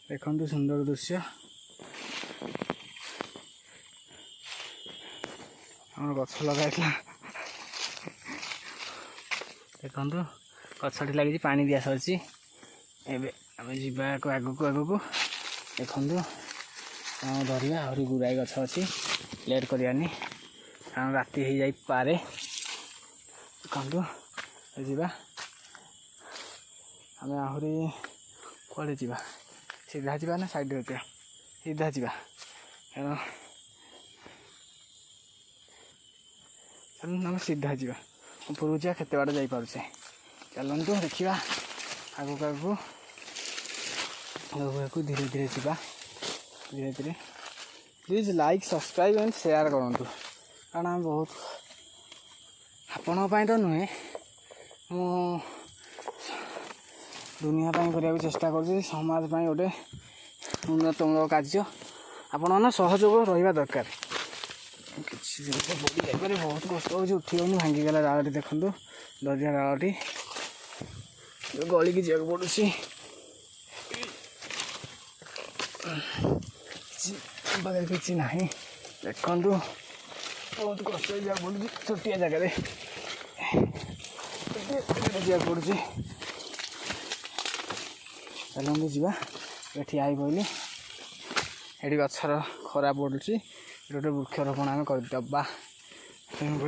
देखो सुंदर दृश्य आम गछ लगा देखु गछटी लगी पानी दिया सरी एम जा आगक आगक देखु आम धरिया आहरी गुराई गछ अच्छी लेट करानी कारण राति हो जापे देखु जा आम आहरी कड़े जा सीधा जा ना साइड सीधा जा कारण आम सीधा जा ऊपर जा केते बाट जापे चलतु देखा आगक आगक धीरे धीरे जा धीरे धीरे please like subscribe and share करूँ कारण आम बहुत आपण तो नुहे मु दुनिया करने चेष्टा कर समाज गोटे उन्नतमूलक कार्य आपण मैंने सहयोग रहा दरकार किसी जिन पड़ी जापे बहुत कष्ट हो उठी भांगीगला डालटी देखु दरिया डालटी गलिकी जाक पड़ू किसी ना देखु बहुत कष्ट जाक पड़ू छोटिया जगह जाक पड़ू चलते जा ठिया पड़े ये गचर खरा पड़ुची गोटे वृक्षरोपण आम करदे तेणुक